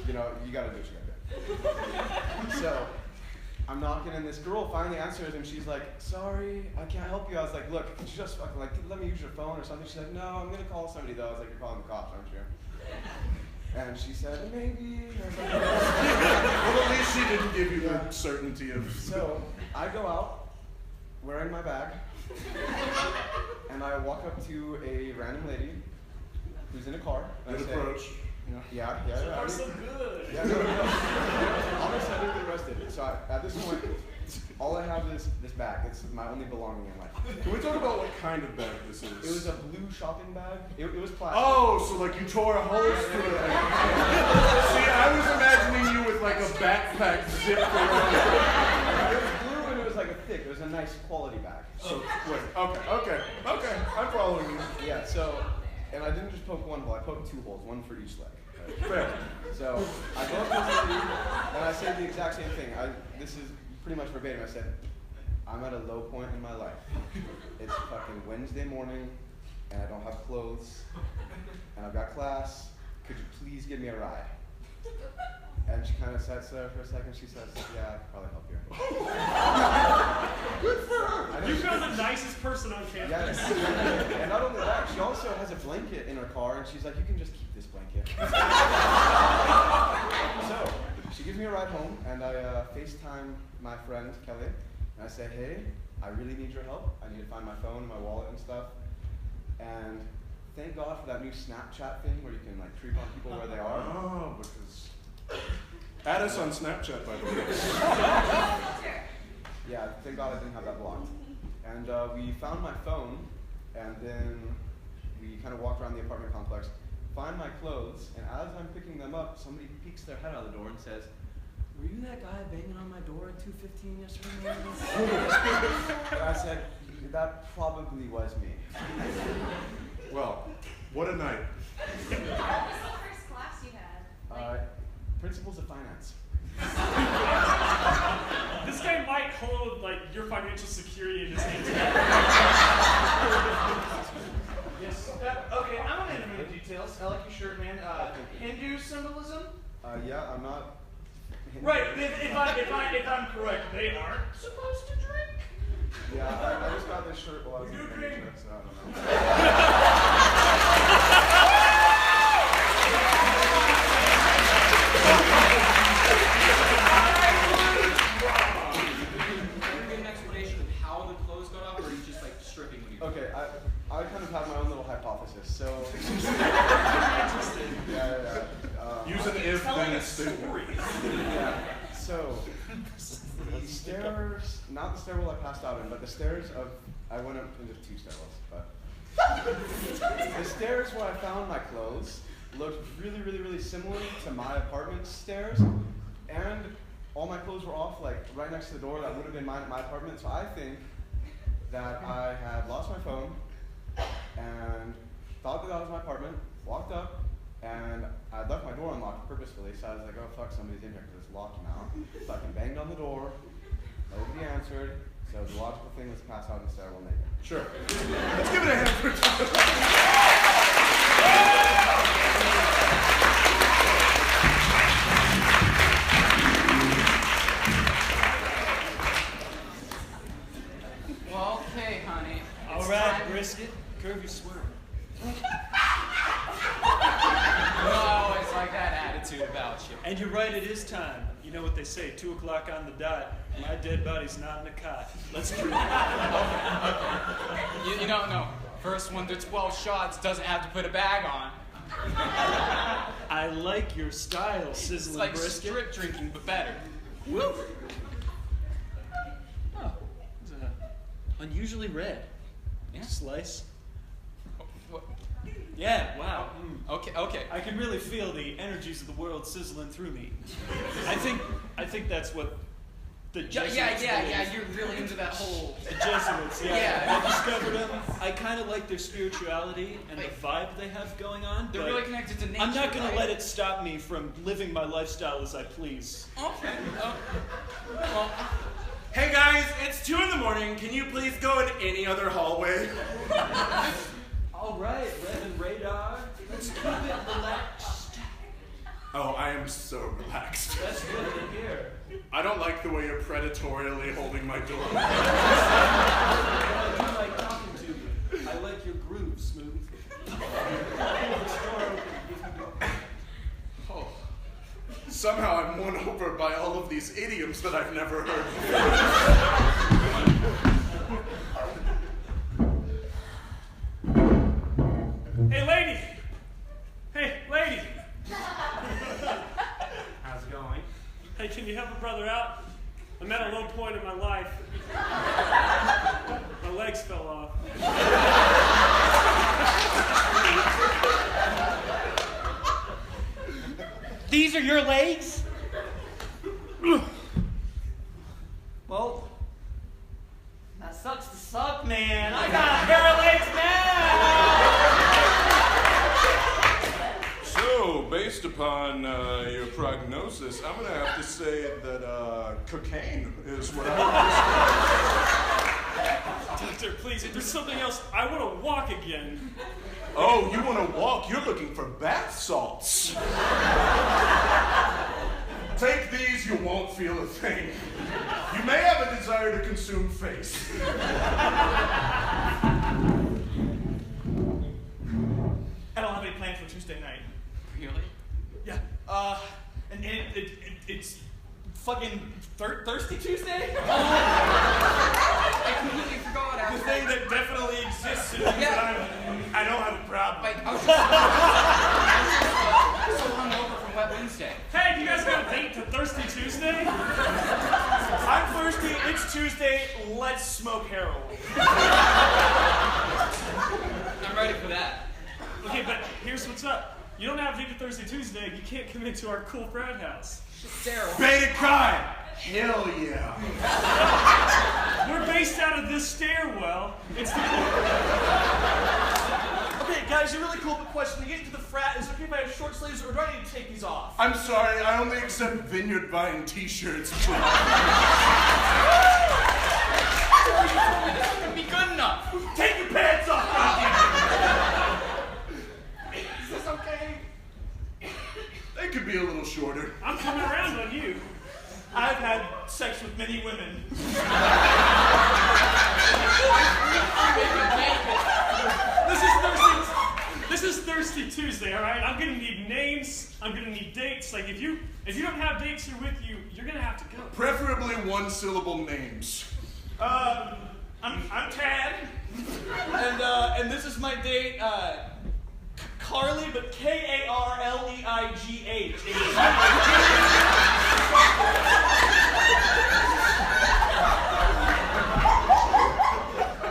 you know, you gotta do what you gotta do. So I'm knocking, and this girl finally answers, and she's like, "Sorry, I can't help you." I was like, "Look, could you just fucking like let me use your phone or something?" She's like, "No, I'm gonna call somebody though." I was like, "You're calling the cops, aren't you?" And she said, "Maybe." I was like, Well, at least she didn't give you the certainty of. So I go out wearing my bag, and I walk up to a random lady who's in a car. And Good I say, approach. Yeah. So far, so good. Yeah, no. Honestly, I didn't get arrested. So at this point, all I have is this bag. It's my only belonging in life. Can we talk about what kind of bag this is? It was a blue shopping bag. It was plastic. Oh, so like you tore a hole through it. See, I was imagining you with like a backpack zipped around. It was blue and it was like a thick. It was a nice quality bag. So wait, okay. I'm following you. Yeah. So, and I didn't just poke one hole. I poked 2 holes, one for each leg. Fair. So I go up to this lady and I say the exact same thing. This is pretty much verbatim. I said, "I'm at a low point in my life. It's fucking Wednesday morning, and I don't have clothes, and I've got class. Could you please give me a ride?" And she kind of sits there for a second. She says, "Yeah, I could probably help you." Good for her. You found the nicest person on campus. Yes. And not only that, she also has a blanket in her car, and she's like, "You can just keep this blanket." So she gives me a ride home, and I FaceTime my friend Kelly, and I say, "Hey, I really need your help. I need to find my phone and my wallet and stuff." And thank God for that new Snapchat thing where you can like creep on people where they are. Oh, because add us on Snapchat, by the way. Yeah, thank God I didn't have that blocked. And we found my phone, and then we kind of walked around the apartment complex, find my clothes, and as I'm picking them up, somebody peeks their head out the door and says, "Were you that guy banging on my door at 2:15 yesterday morning?" And I said, "That probably was me." Well, what a night. What was the first class you had? Principles of finance. This guy might hold like your financial security in his hands. Yes. Okay, I'm not into the details. I like your shirt, man. Hindu symbolism? Yeah, I'm not. Right. If I'm correct, they aren't supposed to drink. Yeah, I just got this shirt while I was in the trip, so I don't know. Okay, I kind of have my own little hypothesis. So, Use an if then statement. Yeah. So, the stairs, not the stairwell I passed out in, but the stairs of, I went up into 2 stairwells, but the stairs where I found my clothes looked really similar to my apartment stairs, and all my clothes were off, like right next to the door that would have been mine at my apartment. So I think that I had lost my phone and thought that was my apartment, walked up, and I left my door unlocked purposefully, so I was like, oh fuck, somebody's in here because it's locked now. Fucking banged on the door, nobody answered, so the logical thing was to pass out in the stairwell naked. Sure. Let's give it a hand for Well, okay, honey. All right, brisket, curve your swerve. You know, I always like that attitude about you. And you're right, it is time. You know what they say, 2 o'clock on the dot. My dead body's not in a cot. Let's do it. You don't know. First 1 to 12 shots doesn't have to put a bag on. I like your style, It's sizzling like brisket. strip drinking, but better. Woo! Oh, it's unusually red. Yeah. Slice. What? Yeah, wow. Okay. I can really feel the energies of the world sizzling through me. I think that's what the Jesuits Yeah. You're really into that whole. The Jesuits, yeah. Yeah. I discovered them. I kind of like their spirituality and the vibe they have going on. They're but really connected to nature. I'm not going right? to let it stop me from living my lifestyle as I please. Okay. Well, Hey guys, it's 2 in the morning. Can you please go in any other hallway? All right, Reverend Radar. Let's keep it relaxed. Oh, I am so relaxed. That's good to hear. I don't like the way you're predatorially holding my door. I do like talking to you. I like your groove, Smooth. Oh. Somehow I'm won over by all of these idioms that I've never heard before. Hey, lady! Hey, lady! How's it going? Hey, can you help a brother out? I'm at a low point in my life. My legs fell off. These are your legs? Well, that sucks to suck, man. I got a pair of legs now! So, based upon your prognosis, I'm gonna have to say that cocaine is what I would Doctor, please, if there's something else, I want to walk again. Oh, you want to walk? You're looking for bath salts. Take these, you won't feel a thing. You may have a desire to consume face. I don't have any plans for Tuesday night. really? Yeah. And it's fucking Thirsty Tuesday? I completely forgot. The After thing that definitely exists in Easter Island. I don't have a problem. Like, I was just so hungover from Wet Wednesday. Hey, do you guys got a date to Thirsty Tuesday? I'm thirsty, it's Tuesday, let's smoke heroin. I'm ready for that. Okay, but here's what's up. You don't have a date to Thirsty Tuesday, you can't come into our cool frat house. Daryl. Beta Chi! Hell yeah. We're based out of this stairwell. It's the Okay, guys, you're really cool, but question, to get into the frat, is it okay if I have short sleeves, or do I need to take these off? I'm sorry, I only accept Vineyard Vine t-shirts. This wouldn't be good enough. Take your pants off, goddammit! Is this okay? They could be a little shorter. I'm coming around on you. I've had sex with many women. This is Thirsty Tuesday, all right? I'm gonna need names. I'm gonna need dates. Like if you don't have dates here with you, you're gonna have to go. Preferably one-syllable names. I'm Tad, and this is my date, Carly, but Karleigh.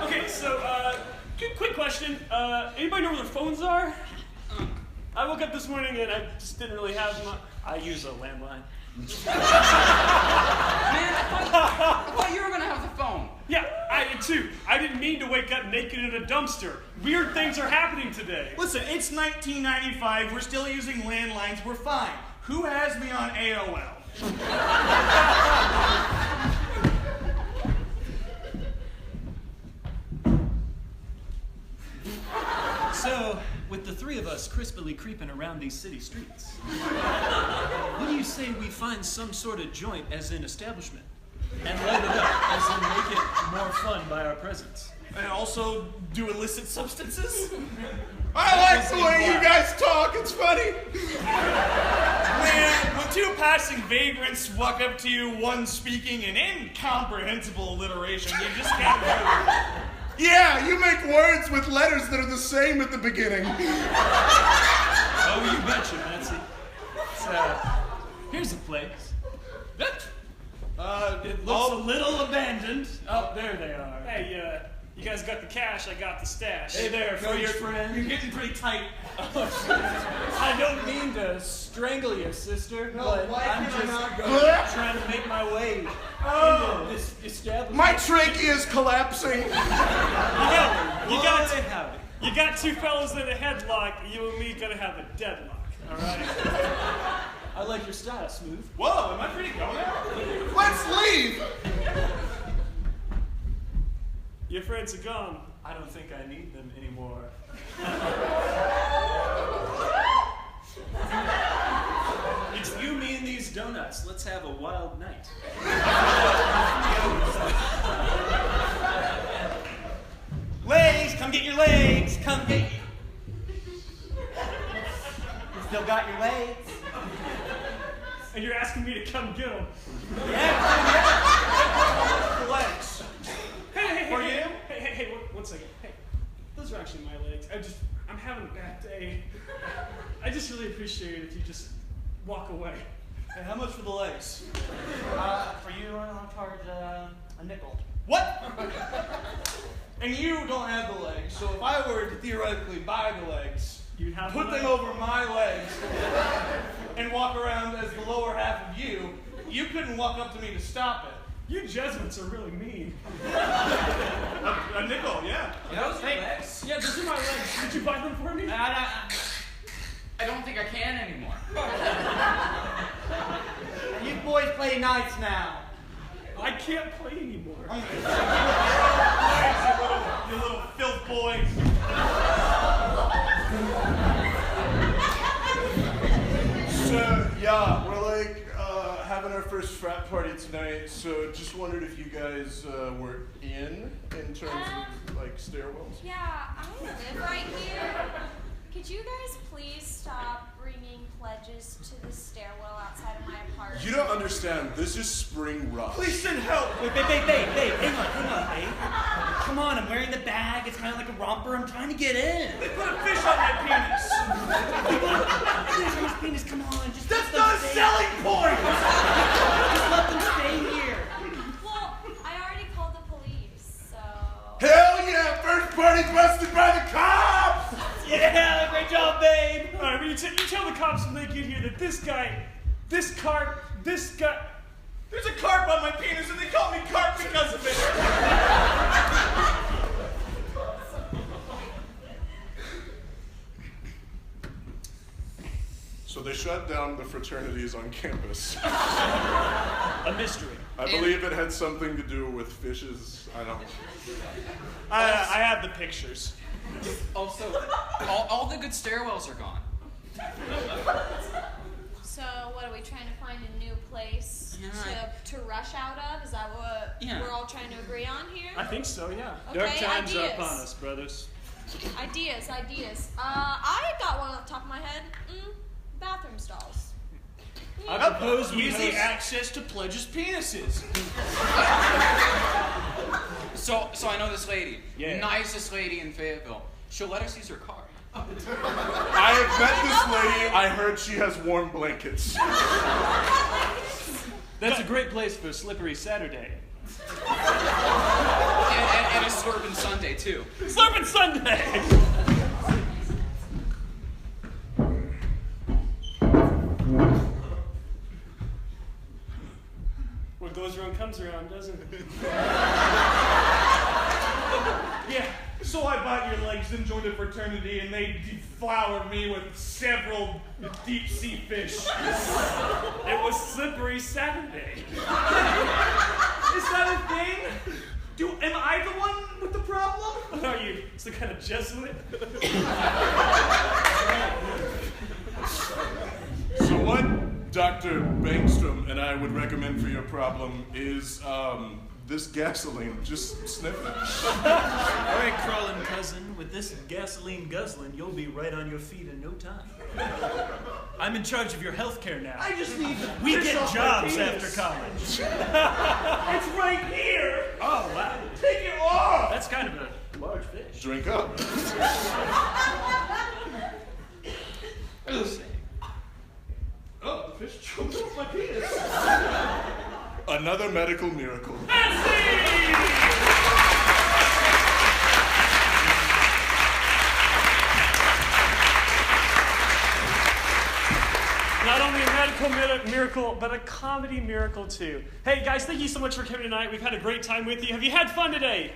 Okay, so quick question. Anybody know where their phones are? I woke up this morning and I just didn't really have my. I use a landline. Man, I thought you were gonna have the phone. Yeah, I did too. I didn't mean to wake up naked in a dumpster. Weird things are happening today. Listen, it's 1995. We're still using landlines. We're fine. Who has me on AOL? So, with the three of us crispily creeping around these city streets, what do you say we find some sort of joint as in establishment and light it up as in make it more fun by our presence? And also do illicit substances? I like the way you guys talk, it's funny. Man, two passing vagrants walk up to you, one speaking in incomprehensible alliteration. You just can't do it. Yeah, you make words with letters that are the same at the beginning. Oh, you betcha, Betsy. Here's the place. It looks a little abandoned. Oh, there they are. Hey, you guys got the cash, I got the stash. Hey there, French friend. You're getting pretty tight. I don't mean to strangle you, sister, but why I'm can I not go? just trying to make my way into this establishment. My trachea is collapsing. You got two fellas in a headlock, you and me gonna have a deadlock, alright? I like your style, Smooth. Whoa, am I free to go now? Let's leave. Your friends are gone. I don't think I need them anymore. It's you, me, and these donuts. Let's have a wild night. Legs, come get your legs. Come get. You still got your legs? And you're asking me to come get them. Yeah. Legs. Hey, one second. Hey, those are actually my legs. I'm having a bad day. I just really appreciate it if you just walk away. Hey, how much for the legs? For you, I'll charge a nickel. What? And you don't have the legs, so if I were to theoretically buy the legs, You'd have put them over my legs, and walk around as the lower half of you, you couldn't walk up to me to stop it. You Jesuits are really mean. A nickel, yeah. Those are legs. Yeah, those are my legs. Did you buy them for me? I don't think I can anymore. You boys play nice now. I can't play anymore. You little filth boy. So, yeah, we're like having our first frat party tonight, so just wondered if you guys were in terms of like stairwells. Yeah, I live right here. Could you guys please stop bringing pledges to the stairwell outside of my apartment? You don't understand, this is spring rush. Please send help. Wait, babe, hang on, babe. Come on, I'm wearing the bag. It's kind of like a romper. I'm trying to get in. They put a fish on my penis. Fish on his penis, come on. Just That's let them not a stay. selling point. Just let them stay here. Well, I already called the police, so... Hell yeah, first party busted by the cops! Yeah, great job, babe. All right, but you tell the cops when they get here that this guy... There's a carp on my penis and they call me carp because of it. So they shut down the fraternities on campus. A mystery. I believe it had something to do with fishes. I don't know. I have the pictures. Also, all the good stairwells are gone. So, what are we trying to find a new place to rush out of? Is that what we're all trying to agree on here? I think so, yeah. Okay, Dark times ideas. are upon us, brothers. Ideas. I got one off the top of my head. Bathroom stalls. I propose we Easy host... access to pledges' penises. So I know this lady. Yeah. Nicest lady in Fayetteville. She'll let us use her car. I have met this lady. I heard she has warm blankets. That's a great place for a slippery Saturday. And a slurping Sunday, too. Slurping Sunday! What goes around comes around, doesn't it? Yeah, so I bought your legs and joined a fraternity and they deflowered me with several deep sea fish. It was Slippery Saturday. Is that a thing? Am I the one with the problem? Are you some kind of Jesuit? So what Dr. Bangstrom and I would recommend for your problem is This gasoline, just sniff it. All right, crawling cousin, with this gasoline guzzling, you'll be right on your feet in no time. I'm in charge of your health care now. I just need to We fish get off my jobs penis. after college. It's right here. Oh, wow. Take it off. That's kind of a large fish. Drink up. Oh, the fish choked off my penis. Another medical miracle. Not only a medical miracle, but a comedy miracle too. Hey guys, thank you so much for coming tonight. We've had a great time with you. Have you had fun today?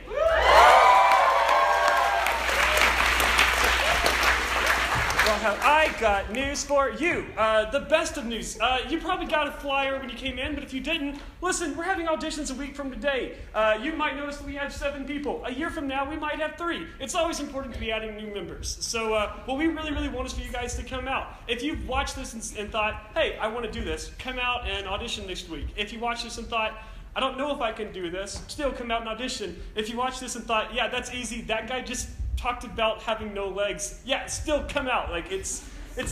Well, I got news for you. The best of news. You probably got a flyer when you came in, but if you didn't, listen, we're having auditions a week from today. You might notice that we have 7 people. A year from now, we might have 3. It's always important to be adding new members. So what we really want is for you guys to come out. If you've watched this and thought, hey, I want to do this, come out and audition next week. If you watched this and thought, I don't know if I can do this, still come out and audition. If you watched this and thought, yeah, that's easy, that guy just talked about having no legs, yeah, still come out. Like, it's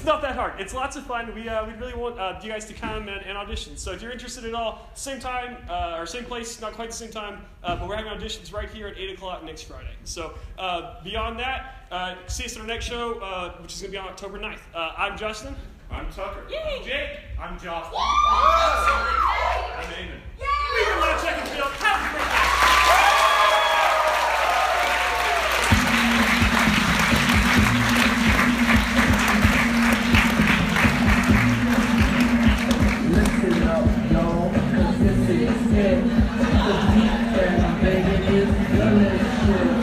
not that hard. It's lots of fun. We really want you guys to come and audition. So if you're interested at all, same time, or same place, not quite the same time, but we're having auditions right here at 8 o'clock next Friday. So beyond that, see us at our next show, which is going to be on October 9th. I'm Justin. I'm Tucker. Yay! Jake. I'm Josh. I'm Eamon. We can let check and feel. Have a great day. Listen up, y'all, 'cause this is it. The beat that I'm begging is delicious.